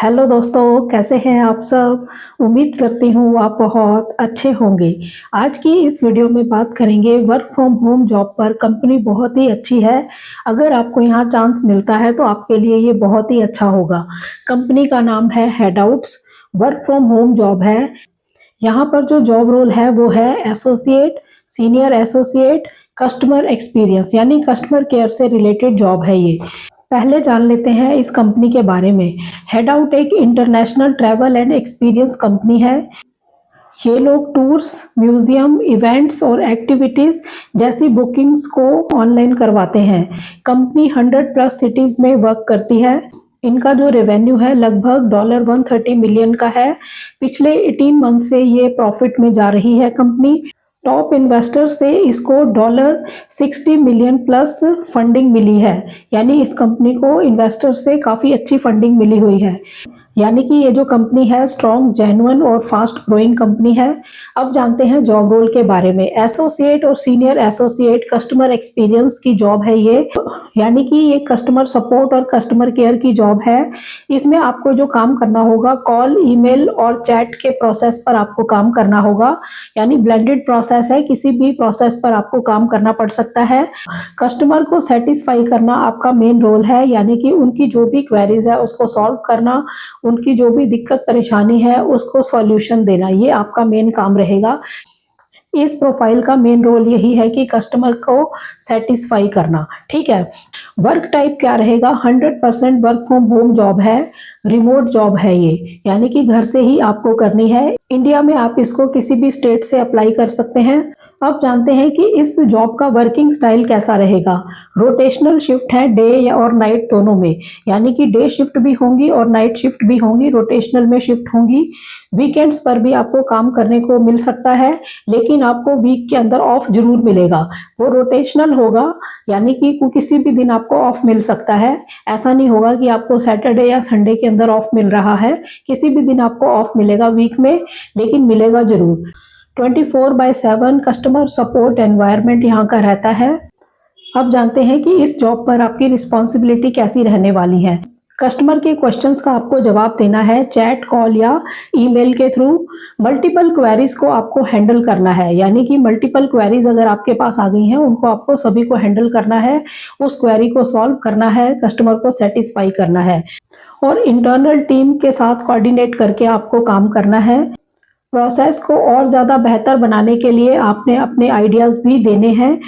Hello दोस्तों, कैसे हैं आप सब। उम्मीद करती हूँ आप बहुत अच्छे होंगे। आज की इस वीडियो में बात करेंगे वर्क फ्रॉम होम जॉब पर। कंपनी बहुत ही अच्छी है। अगर आपको यहाँ चांस मिलता है तो आपके लिए ये बहुत ही अच्छा होगा। कंपनी का नाम है हेडआउट्स। वर्क फ्रॉम होम जॉब है। यहाँ पर जो जॉब रोल है वो है associate, senior associate, customer experience यानी कस्टमर केयर से रिलेटेड जॉब है ये। पहले जान लेते हैं इस कंपनी के बारे में। हेडआउट एक international travel and experience company है। ये लोग टूर्स, म्यूजियम, इवेंट्स और एक्टिविटीज जैसी बुकिंग्स को ऑनलाइन करवाते हैं। कंपनी 100 प्लस सिटीज में वर्क करती है। इनका जो रेवेन्यू है लगभग $130 मिलियन का है। पिछले 18 मंथ से ये प्रॉफिट में जा रही है कंपनी। टॉप इन्वेस्टर से इसको $60 मिलियन प्लस फंडिंग मिली है। यानी इस कंपनी को इन्वेस्टर से काफ़ी अच्छी फंडिंग मिली हुई है। यानी कि ये जो कंपनी है स्ट्रॉन्ग, जेन्युइन और फास्ट ग्रोइंग कंपनी है। अब जानते हैं जॉब रोल के बारे में। एसोसिएट और सीनियर एसोसिएट कस्टमर एक्सपीरियंस की जॉब है ये। यानी कि ये कस्टमर सपोर्ट और कस्टमर केयर की जॉब है। इसमें आपको जो काम करना होगा, कॉल, ईमेल और चैट के प्रोसेस पर आपको काम करना होगा। यानी ब्लेंडेड प्रोसेस है, किसी भी प्रोसेस पर आपको काम करना पड़ सकता है। कस्टमर को सेटिस्फाई करना आपका मेन रोल है। यानी कि उनकी जो भी क्वेरीज है उसको सॉल्व करना, उनकी जो भी दिक्कत परेशानी है उसको सॉल्यूशन देना, ये आपका मेन काम रहेगा। इस प्रोफाइल का मेन रोल यही है कि कस्टमर को सेटिस्फाई करना। ठीक है। वर्क टाइप क्या रहेगा? 100% वर्क फ्रॉम होम जॉब है। रिमोट जॉब है ये, यानी कि घर से ही आपको करनी है। इंडिया में आप इसको किसी भी स्टेट से अप्लाई कर सकते हैं। अब जानते हैं कि इस जॉब का वर्किंग स्टाइल कैसा रहेगा। रोटेशनल शिफ्ट है, डे या और नाइट दोनों में। यानी कि डे शिफ्ट भी होंगी और नाइट शिफ्ट भी होंगी, रोटेशनल में शिफ्ट होंगी। वीकेंड्स पर भी आपको काम करने को मिल सकता है, लेकिन आपको वीक के अंदर ऑफ जरूर मिलेगा। वो रोटेशनल होगा, यानी कि किसी भी दिन आपको ऑफ मिल सकता है। ऐसा नहीं होगा कि आपको सैटरडे या संडे के अंदर ऑफ मिल रहा है। किसी भी दिन आपको ऑफ मिलेगा वीक में, लेकिन मिलेगा जरूर। 24/7 कस्टमर सपोर्ट एनवायरनमेंट यहाँ का रहता है। अब जानते हैं कि इस जॉब पर आपकी रिस्पॉन्सिबिलिटी कैसी रहने वाली है। कस्टमर के क्वेश्चंस का आपको जवाब देना है, चैट, कॉल या ईमेल के थ्रू। मल्टीपल क्वेरीज को आपको हैंडल करना है। यानी कि मल्टीपल क्वेरीज अगर आपके पास आ गई हैं, उनको आपको सभी को हैंडल करना है। उस क्वेरी को सॉल्व करना है, कस्टमर को सेटिस्फाई करना है और इंटरनल टीम के साथ कोऑर्डिनेट करके आपको काम करना है। प्रोसेस को और ज़्यादा बेहतर बनाने के लिए आपने अपने आइडियाज़ भी देने हैं।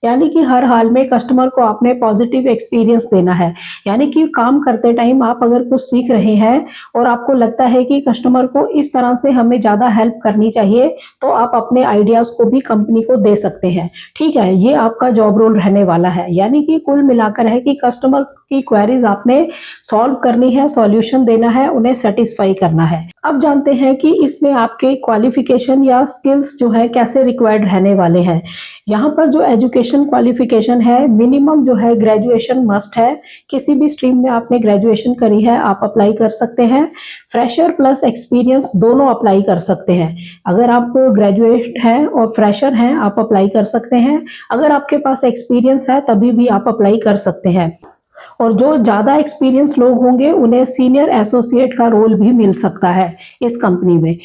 यानी कि हर हाल में कस्टमर को आपने पॉजिटिव एक्सपीरियंस देना है। यानी कि काम करते टाइम आप अगर कुछ सीख रहे हैं और आपको लगता है कि कस्टमर को इस तरह से हमें ज़्यादा हेल्प करनी चाहिए, तो आप अपने आइडियाज़ को भी कंपनी को दे सकते हैं। ठीक है, ये आपका जॉब रोल रहने वाला है। यानी कि कुल मिलाकर है कि कस्टमर की क्वेरीज आपने सॉल्व करनी है, सॉल्यूशन देना है, उन्हें सेटिस्फाई करना है। अब जानते हैं कि इसमें आपके क्वालिफिकेशन या स्किल्स जो है कैसे रिक्वायर्ड रहने वाले हैं। यहाँ पर जो एजुकेशन क्वालिफिकेशन है, मिनिमम जो है ग्रेजुएशन मस्ट है। किसी भी स्ट्रीम में आपने ग्रेजुएशन करी है आप अप्लाई कर सकते हैं। फ्रेशर प्लस एक्सपीरियंस दोनों अप्लाई कर सकते हैं। अगर आप ग्रेजुएट हैं और फ्रेशर हैं आप अप्लाई कर सकते हैं। अगर आपके पास एक्सपीरियंस है तभी भी आप अप्लाई कर सकते हैं। और जो ज़्यादा एक्सपीरियंस लोग होंगे उन्हें सीनियर एसोसिएट का रोल भी मिल सकता है इस कंपनी में।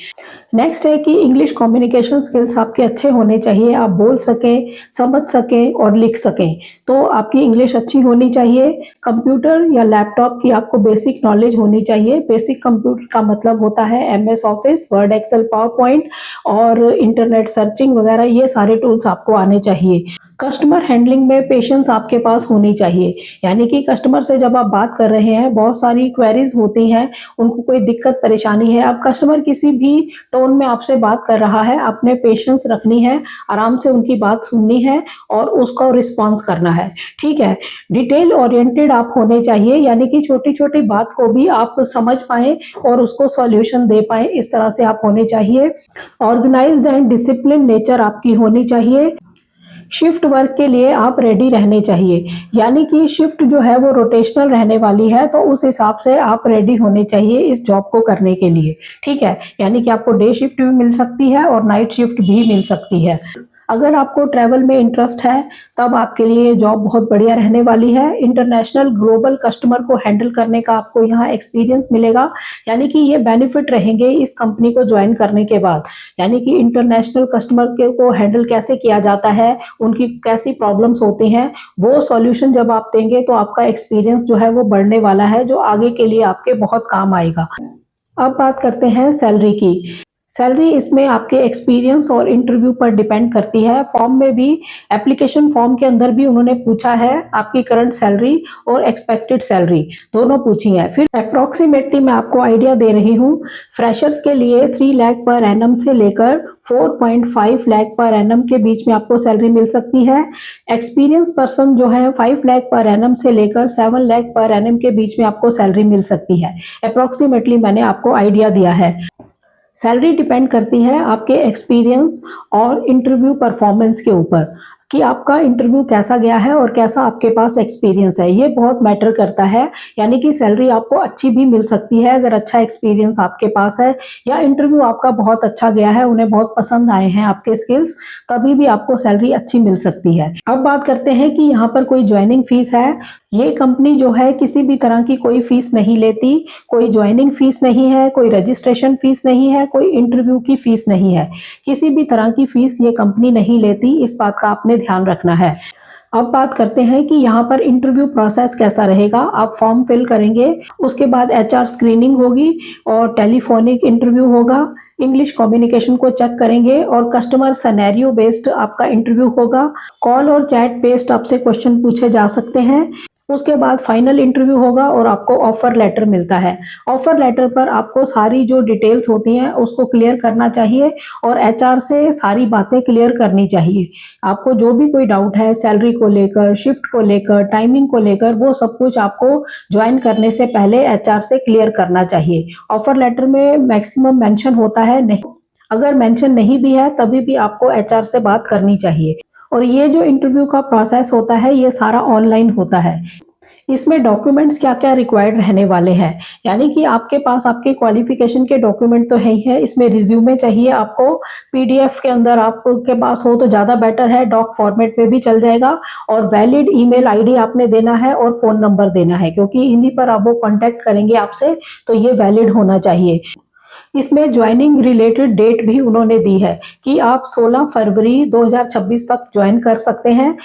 नेक्स्ट है कि इंग्लिश कम्युनिकेशन स्किल्स आपके अच्छे होने चाहिए। आप बोल सकें, समझ सकें और लिख सकें, तो आपकी इंग्लिश अच्छी होनी चाहिए। कंप्यूटर या लैपटॉप की आपको बेसिक नॉलेज होनी चाहिए। बेसिक कंप्यूटर का मतलब होता है MS Office, Word, Excel, PowerPoint और इंटरनेट सर्चिंग वगैरह, ये सारे टूल्स आपको आने चाहिए। कस्टमर हैंडलिंग में पेशेंस आपके पास होनी चाहिए। यानी कि कस्टमर से जब आप बात कर रहे हैं, बहुत सारी क्वेरीज होती हैं, उनको कोई दिक्कत परेशानी है, अब कस्टमर किसी भी टोन में आपसे बात कर रहा है, आपने पेशेंस रखनी है, आराम से उनकी बात सुननी है और उसको रिस्पॉन्स करना है। ठीक है। डिटेल ओरिएंटेड आप होने चाहिए। यानी कि छोटी छोटी बात को भी आप समझ पाएं और उसको सॉल्यूशन दे पाएं, इस तरह से आप होने चाहिए। ऑर्गेनाइज्ड एंड डिसिप्लिन नेचर आपकी होनी चाहिए। शिफ्ट वर्क के लिए आप रेडी रहने चाहिए। यानी कि शिफ्ट जो है वो रोटेशनल रहने वाली है, तो उस हिसाब से आप रेडी होने चाहिए इस जॉब को करने के लिए। ठीक है। यानी कि आपको डे शिफ्ट भी मिल सकती है और नाइट शिफ्ट भी मिल सकती है। अगर आपको ट्रैवल में इंटरेस्ट है तब आपके लिए ये जॉब बहुत बढ़िया रहने वाली है। इंटरनेशनल ग्लोबल कस्टमर को हैंडल करने का आपको यहाँ एक्सपीरियंस मिलेगा, यानी कि ये बेनिफिट रहेंगे इस कंपनी को ज्वाइन करने के बाद। यानी कि इंटरनेशनल कस्टमर को हैंडल कैसे किया जाता है, उनकी कैसी प्रॉब्लम्स होती हैं, वो सॉल्यूशन जब आप देंगे तो आपका एक्सपीरियंस जो है वो बढ़ने वाला है, जो आगे के लिए आपके बहुत काम आएगा। अब बात करते हैं सैलरी की। सैलरी इसमें आपके एक्सपीरियंस और इंटरव्यू पर डिपेंड करती है। फॉर्म में भी, एप्लीकेशन फॉर्म के अंदर भी उन्होंने पूछा है आपकी करंट सैलरी और एक्सपेक्टेड सैलरी दोनों पूछी है। फिर अप्रोक्सीमेटली मैं आपको आइडिया दे रही हूँ। फ्रेशर्स के लिए 3 लाख पर एनम से लेकर 4.5 लाख पर एनम के बीच में आपको सैलरी मिल सकती है। एक्सपीरियंस पर्सन जो है 5 लाख पर एनम से लेकर 7 लाख पर एनम के बीच में आपको सैलरी मिल सकती है। अप्रोक्सीमेटली मैंने आपको आइडिया दिया है। सैलरी डिपेंड करती है आपके एक्सपीरियंस और इंटरव्यू परफॉर्मेंस के ऊपर कि आपका इंटरव्यू कैसा गया है और कैसा आपके पास एक्सपीरियंस है, ये बहुत मैटर करता है। यानी कि सैलरी आपको अच्छी भी मिल सकती है अगर अच्छा एक्सपीरियंस आपके पास है या इंटरव्यू आपका बहुत अच्छा गया है, उन्हें बहुत पसंद आए हैं आपके स्किल्स, तभी भी आपको सैलरी अच्छी मिल सकती है। अब बात करते हैं कि यहाँ पर कोई ज्वाइनिंग फीस है। ये कंपनी जो है किसी भी तरह की कोई फीस नहीं लेती, कोई ज्वाइनिंग फीस नहीं है, कोई रजिस्ट्रेशन फीस नहीं है, कोई इंटरव्यू की फीस नहीं है, किसी भी तरह की फीस ये कंपनी नहीं लेती। इस बात का आपने ध्यान रखना है। अब बात करते हैं कि यहाँ पर इंटरव्यू प्रोसेस कैसा रहेगा। आप फॉर्म फिल करेंगे, उसके बाद एचआर स्क्रीनिंग होगी और टेलीफोनिक इंटरव्यू होगा। इंग्लिश कम्युनिकेशन को चेक करेंगे और कस्टमर सिनेरियो बेस्ड आपका इंटरव्यू होगा। कॉल और चैट बेस्ड आपसे क्वेश्चन पूछे जा सकते हैं। उसके बाद फाइनल इंटरव्यू होगा और आपको ऑफर लेटर मिलता है। ऑफर लेटर पर आपको सारी जो डिटेल्स होती हैं उसको क्लियर करना चाहिए और एचआर से सारी बातें क्लियर करनी चाहिए। आपको जो भी कोई डाउट है सैलरी को लेकर, शिफ्ट को लेकर, टाइमिंग को लेकर, वो सब कुछ आपको ज्वाइन करने से पहले एचआर से क्लियर करना चाहिए। ऑफर लेटर में मैक्सिमम मेंशन होता है नहीं, अगर मेंशन नहीं भी है तभी भी आपको एचआर से बात करनी चाहिए। और ये जो इंटरव्यू का प्रोसेस होता है ये सारा ऑनलाइन होता है। इसमें डॉक्यूमेंट्स क्या क्या रिक्वायर्ड रहने वाले हैं, यानी कि आपके पास आपके क्वालिफिकेशन के डॉक्यूमेंट तो है ही है। इसमें रिज्यूमे चाहिए आपको, पीडीएफ के अंदर आपके पास हो तो ज़्यादा बेटर है, डॉक फॉर्मेट में भी चल जाएगा। और वैलिड ईमेल आईडी आपने देना है और फ़ोन नंबर देना है, क्योंकि इन्हीं पर आप वो कॉन्टैक्ट करेंगे आपसे, तो ये वैलिड होना चाहिए। इसमें ज्वाइनिंग रिलेटेड डेट भी उन्होंने दी है कि आप 16 फरवरी 2026 तक ज्वाइन कर सकते हैं।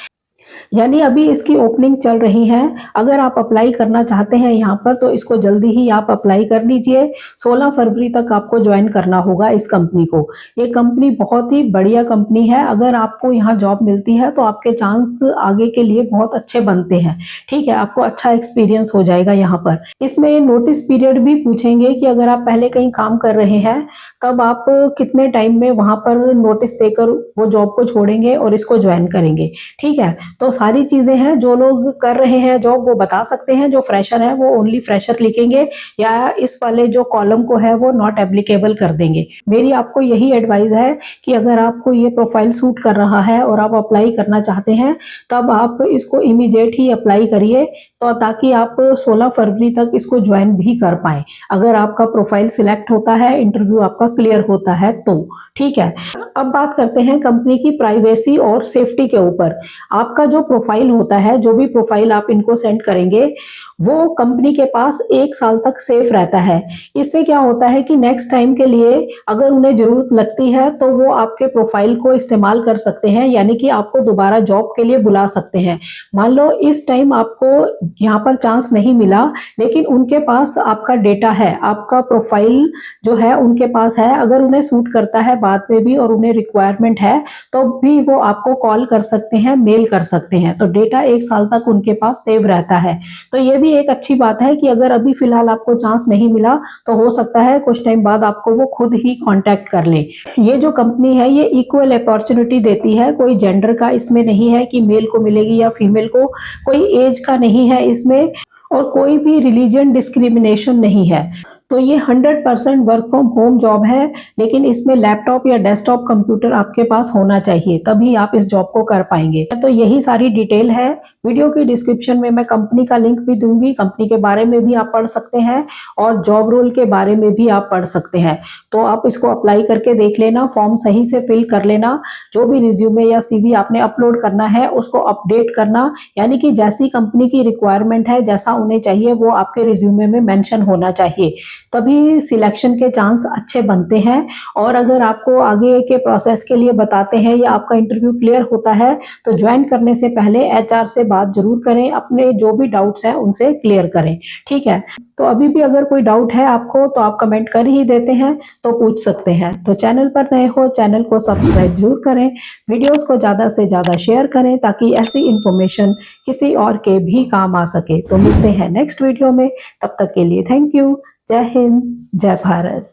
यानी अभी इसकी ओपनिंग चल रही है। अगर आप अप्लाई करना चाहते हैं यहाँ पर तो इसको जल्दी ही आप अप्लाई कर लीजिए। 16 फरवरी तक आपको ज्वाइन करना होगा इस कंपनी को। ये कंपनी बहुत ही बढ़िया कंपनी है। अगर आपको यहाँ जॉब मिलती है तो आपके चांस आगे के लिए बहुत अच्छे बनते हैं। ठीक है, आपको अच्छा एक्सपीरियंस हो जाएगा यहाँ पर। इसमें नोटिस पीरियड भी पूछेंगे कि अगर आप पहले कहीं काम कर रहे हैं तब आप कितने टाइम में वहां पर नोटिस देकर वो जॉब को छोड़ेंगे और इसको ज्वाइन करेंगे। ठीक है, तो सारी चीजें हैं, जो लोग कर रहे हैं जॉब वो बता सकते हैं। जो फ्रेशर है वो ओनली फ्रेशर लिखेंगे या इस वाले जो कॉलम को है वो नॉट एप्लीकेबल कर देंगे। मेरी आपको यही एडवाइस है कि अगर आपको ये प्रोफाइल सूट कर रहा है और आप अप्लाई करना चाहते हैं तब आप इसको इमीडिएट ही अप्लाई करिए, तो ताकि आप 16 फरवरी तक इसको ज्वाइन भी कर पाए। अगर आपका प्रोफाइल सिलेक्ट होता है, इंटरव्यू आपका क्लियर होता है तो। ठीक है, अब बात करते हैं कंपनी की प्राइवेसी और सेफ्टी के ऊपर। आपका जो प्रोफाइल होता है, जो भी प्रोफाइल आप इनको सेंड करेंगे वो कंपनी के पास 1 साल तक सेफ रहता है। इससे क्या होता है कि नेक्स्ट टाइम के लिए अगर उन्हें जरूरत लगती है तो वो आपके प्रोफाइल को इस्तेमाल कर सकते हैं, यानी कि आपको दोबारा जॉब के लिए बुला सकते हैं। मान लो इस टाइम आपको यहाँ पर चांस नहीं मिला, लेकिन उनके पास आपका डेटा है, आपका प्रोफाइल जो है उनके पास है। अगर उन्हें सूट करता है बाद में भी और उन्हें रिक्वायरमेंट है तो भी वो आपको कॉल कर सकते हैं, मेल कर सकते हैं। तो डेटा 1 साल तक उनके पास सेव रहता है। तो ये भी एक अच्छी बात है कि अगर अभी फिलहाल आपको चांस नहीं मिला तो हो सकता है कुछ टाइम बाद आपको वो खुद ही कांटेक्ट कर ले। ये जो कंपनी है ये इक्वल अपॉर्चुनिटी देती है, कोई जेंडर का इसमें नहीं है कि मेल को मिलेगी या फीमेल को, कोई एज का नहीं है इसमें, और कोई भी रिलीजन डिस्क्रिमिनेशन नहीं है। तो ये 100% वर्क फ्रॉम होम जॉब है, लेकिन इसमें लैपटॉप या डेस्कटॉप कंप्यूटर आपके पास होना चाहिए, तभी आप इस जॉब को कर पाएंगे। तो यही सारी डिटेल है। वीडियो की डिस्क्रिप्शन में मैं कंपनी का लिंक भी दूंगी, कंपनी के बारे में भी आप पढ़ सकते हैं और जॉब रोल के बारे में भी आप पढ़ सकते हैं। तो आप इसको अप्लाई करके देख लेना, फॉर्म सही से फिल कर लेना, जो भी रिज्यूमे या सीवी आपने अपलोड करना है उसको अपडेट करना, यानी कि जैसी कंपनी की रिक्वायरमेंट है, जैसा उन्हें चाहिए वो आपके रिज्यूमे में मेंशन होना चाहिए, तभी सिलेक्शन के चांस अच्छे बनते हैं। और अगर आपको आगे के प्रोसेस के लिए बताते हैं या आपका इंटरव्यू क्लियर होता है तो ज्वाइन करने से पहले एचआर से बात जरूर करें, अपने जो भी डाउट्स हैं उनसे क्लियर करें। ठीक है, तो अभी भी अगर कोई डाउट है आपको तो आप कमेंट कर ही देते हैं, तो पूछ सकते हैं। तो चैनल पर नए हो, चैनल को सब्सक्राइब जरूर करें, वीडियोस को ज़्यादा से ज़्यादा शेयर करें ताकि ऐसी इंफॉर्मेशन किसी और के भी काम आ सके। तो मिलते हैं नेक्स्ट वीडियो में, तब तक के लिए थैंक यू। जय हिंद, जय भारत।